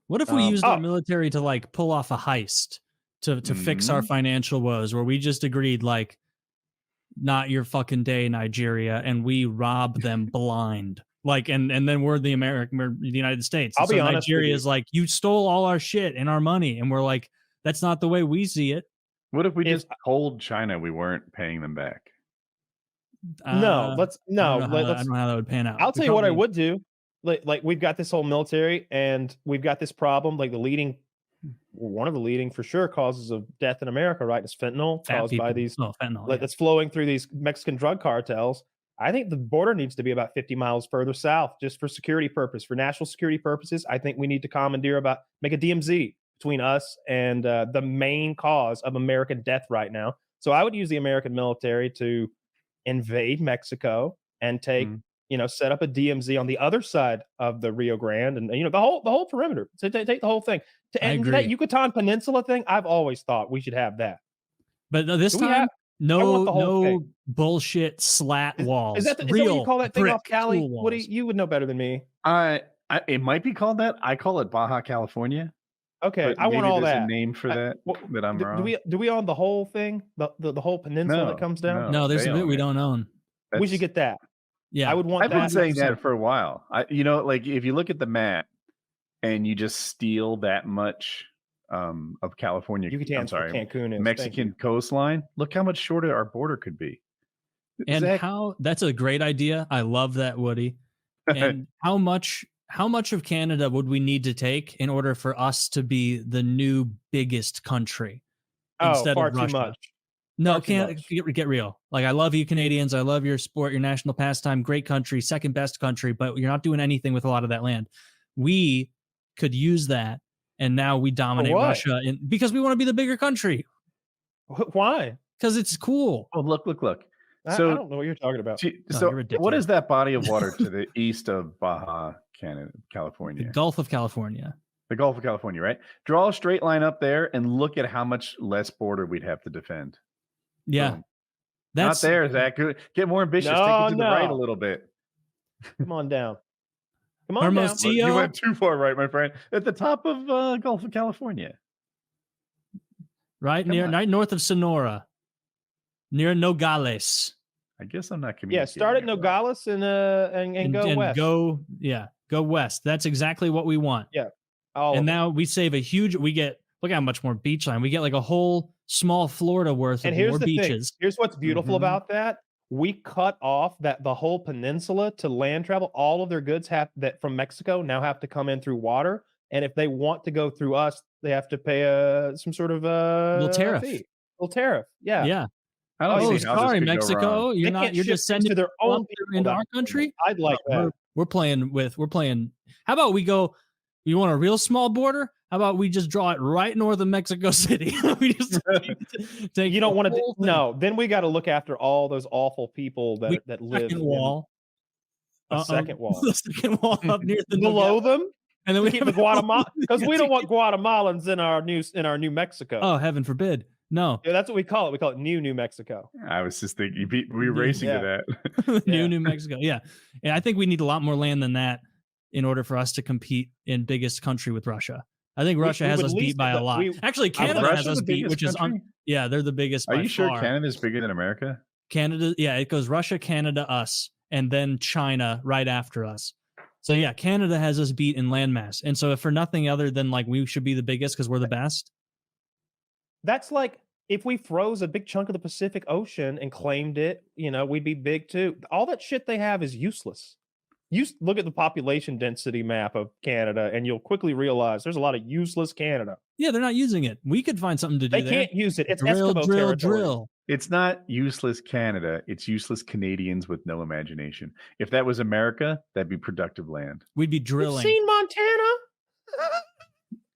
What if we used our military to like pull off a heist to fix our financial woes, where we just agreed like, not your fucking day, Nigeria, and we rob them blind. Like, and then we're the United States. I'll be honest. Nigeria is like, you stole all our shit and our money, and we're like, that's not the way we see it. What if we just told China we weren't paying them back? I don't know how that would pan out. I'll tell you what I would do. Like we've got this whole military, and we've got this problem. Like one of the leading for sure causes of death in America, right? Is fentanyl caused by these fentanyl that's flowing through these Mexican drug cartels. I think the border needs to be about 50 miles further south, just for security purpose, for national security purposes. I think we need to make a DMZ between us and the main cause of American death right now. So I would use the American military to invade Mexico and set up a DMZ on the other side of the Rio Grande, and the whole perimeter. So take the whole thing. And that Yucatan Peninsula thing, I've always thought we should have that. But this time, no bullshit slat walls. Is that what you call that thing off Cali? Woody, you would know better than me. It might be called that. I call it Baja California. Okay, I want all that. A name for that I'm wrong. Do we own the whole thing? The whole peninsula that comes down? No, there's a bit we don't own. We should get that. Yeah, I would want that. I've been saying that for a while. Like if you look at the map and you just steal that much of California, Cancun Mexican coastline, look how much shorter our border could be. And that's a great idea. I love that, Woody. And how much of Canada would we need to take in order for us to be the new biggest country instead far of Russia? Too much. No, can't get real. Like, I love you Canadians. I love your sport, your national pastime. Great country, second best country, but you're not doing anything with a lot of that land. We could use that, and now we dominate Russia because we want to be the bigger country. Why? Because it's cool. Oh, look. So I don't know what you're talking about. So what is that body of water to the east of Baja, California? The Gulf of California. The Gulf of California, right? Draw a straight line up there and look at how much less border we'd have to defend. Yeah. Boom. That's not there, Zach. Get more ambitious. Take it to the right a little bit. Come on down. Come on down. You went too far right, my friend. At the top of Gulf of California. Right north of Sonora. Near Nogales. I guess I'm not communicating. Yeah, start at Nogales and go west. Go west. That's exactly what we want. Yeah. Now we save a huge. Look how much more beach line. We get like a whole small Florida worth of more beaches. Here's what's beautiful about that. We cut off the whole peninsula to land travel. All of their goods from Mexico now have to come in through water. And if they want to go through us, they have to pay some sort of little tariff. Little tariff. Yeah. Yeah. Sorry, Mexico. You're just sending to their own into our country. I'd like that. We're playing. How about we go? You want a real small border? How about we just draw it right north of Mexico City? We just take. You don't want to. No, then we got to look after all those awful people that live. Second wall. Second wall. The second wall up near the below them. And then we keep the Guatemala because we don't want Guatemalans in our New Mexico. Oh, heaven forbid. No. Yeah, that's what we call it. We call it New Mexico. I was just thinking we were racing to that. New Mexico. Yeah. And I think we need a lot more land than that in order for us to compete in biggest country with Russia. I think Russia has us beat by a lot. Actually, Canada has us beat, which is they're the biggest. Are by you sure far. Canada's bigger than America? Canada, yeah, it goes Russia, Canada, us, and then China right after us. So yeah, Canada has us beat in landmass. And so if for nothing other than like we should be the biggest because we're the best. That's like if we froze a big chunk of the Pacific Ocean and claimed it, we'd be big too. All that shit they have is useless. You look at the population density map of Canada and you'll quickly realize there's a lot of useless Canada. Yeah, they're not using it. We could find something to do. They can't use it. It's Eskimo territory. Drill. It's not useless Canada. It's useless Canadians with no imagination. If that was America, that'd be productive land. We'd be drilling. You've seen Montana?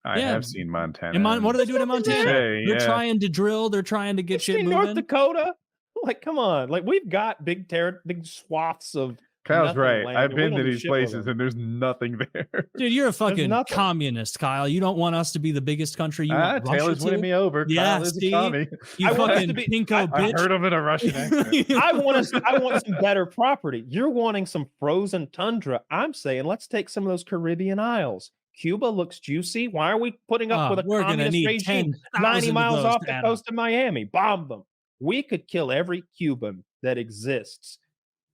I have seen Montana. What are they doing in Montana? They're trying to drill. They're trying to get shit moving. North Dakota? Like, come on. Like, we've got big swaths of Kyle's right. I've been to these places and there's nothing there. Dude, you're a fucking communist, Kyle. You don't want us to be the biggest country. You want Taylor's winning me over. Yeah, Kyle Steve. You fucking pinko bitch. I heard him in a Russian accent. I want some better property. You're wanting some frozen tundra. I'm saying let's take some of those Caribbean isles. Cuba looks juicy. Why are we putting up with a communist regime 90 miles off the coast of Miami? Bomb them. We could kill every Cuban that exists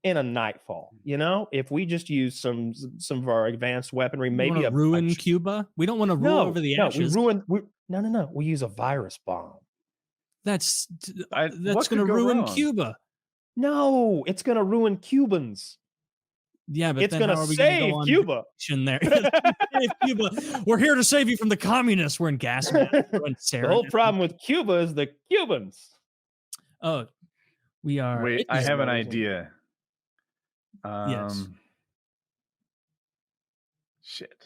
in a nightfall. You know, if we just use some of our advanced weaponry, maybe ruin Cuba. We don't want to rule over the ashes. No. We use a virus bomb. That's going to ruin Cuba. No, it's going to ruin Cubans. Yeah, but it's going to save Cuba. There. Save Cuba. We're here to save you from the communists. We're in gas mask. The whole problem with Cuba is the Cubans. Oh, we are. Wait, I have an idea. Yes. Shit.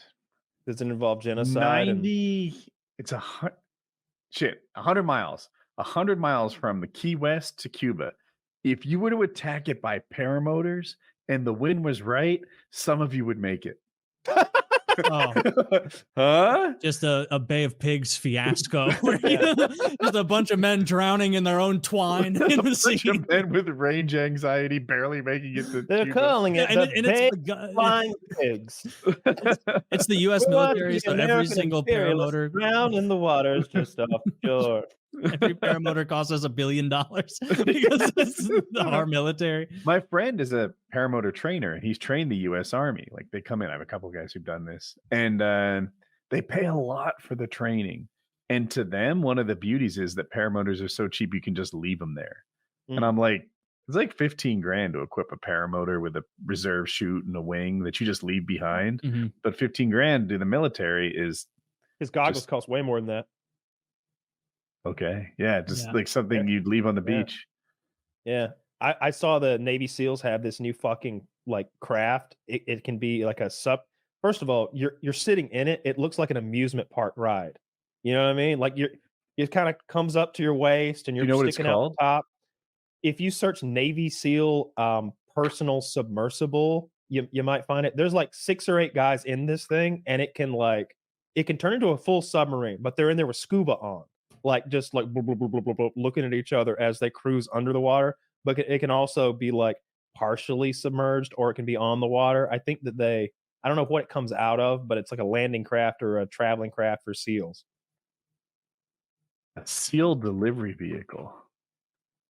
Does it involve genocide? 90. It's 100 miles. 100 miles from the Key West to Cuba. If you were to attack it by paramotors and the wind was right, some of you would make it. Just a Bay of Pigs fiasco. Just a bunch of men drowning in their own twine in the sea. Of men with range anxiety barely making it to They're Cuba. calling it flying pigs. It's the U.S. military, so every single paramotor drown in the waters just offshore. Every paramotor costs us $1 billion because it's our military. My friend is a paramotor trainer, and he's trained the U.S. Army. Like, they come in. I have a couple guys who've done this, and they pay a lot for the training. And to them, one of the beauties is that paramotors are so cheap you can just leave them there. And I'm like, it's like $15,000 to equip a paramotor with a reserve chute and a wing that you just leave behind. But $15,000 to the military is his goggles cost way more than that. Okay. Yeah. Like something you'd leave on the beach. Yeah. I saw the Navy SEALs have this new fucking like craft. It can be like a first of all, you're sitting in it. It looks like an amusement park ride. You know what I mean? Like it kind of comes up to your waist and you're sticking out the top. If you search Navy SEAL personal submersible, you might find it. There's like 6 or 8 guys in this thing, and it can turn into a full submarine, but they're in there with scuba on. Like just like blah, blah, blah, blah, blah, looking at each other as they cruise under the water. But it can also be like partially submerged, or it can be on the water. I think that I don't know what it comes out of, but it's like a landing craft or a traveling craft for SEALs. A SEAL delivery vehicle.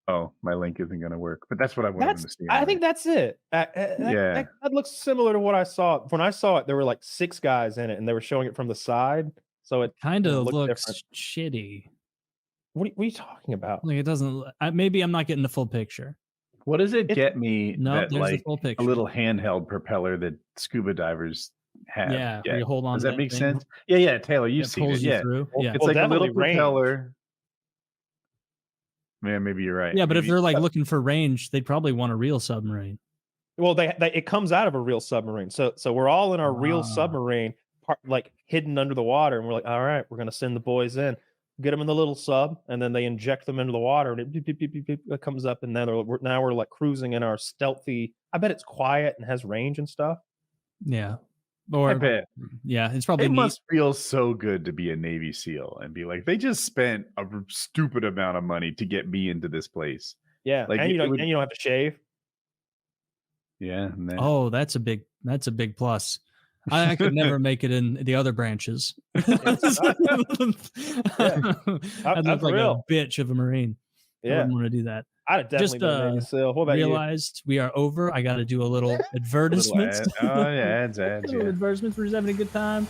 Oh, my link isn't going to work, but that's what I wanted to see. I think that's it. That looks similar to what I saw. When I saw it, there were like 6 guys in it, and they were showing it from the side. So it kind of looks shitty. What are you talking about? Like, it doesn't. Maybe I'm not getting the full picture. What does it get me? No, that, there's like, the full picture. A little handheld propeller that scuba divers have. Yeah, you hold on. Does that make sense? Yeah, Taylor, you've seen it. Yeah, it's like a little propeller. Man, maybe you're right. Yeah, but if they're like looking for range, they'd probably want a real submarine. Well, it comes out of a real submarine. So we're all in our real submarine, like hidden under the water, and we're like, all right, we're gonna send the boys in, get them in the little sub, and then they inject them into the water, and it comes up, and then now we're like cruising in our stealthy. I bet it's quiet and has range and stuff. Yeah. I bet. Yeah, it's probably. It must feel so good to be a Navy SEAL and be like, they just spent a stupid amount of money to get me into this place. Yeah, like, and you don't have to shave. Yeah. Man. Oh, that's a big plus. I could never make it in the other branches. I'd look like a bitch of a Marine. Yeah, I wouldn't want to do that. I'd have definitely been a Navy SEAL. What about realized we are over. I got to do a little advertisement. Ads. Advertisements. We're just having a good time.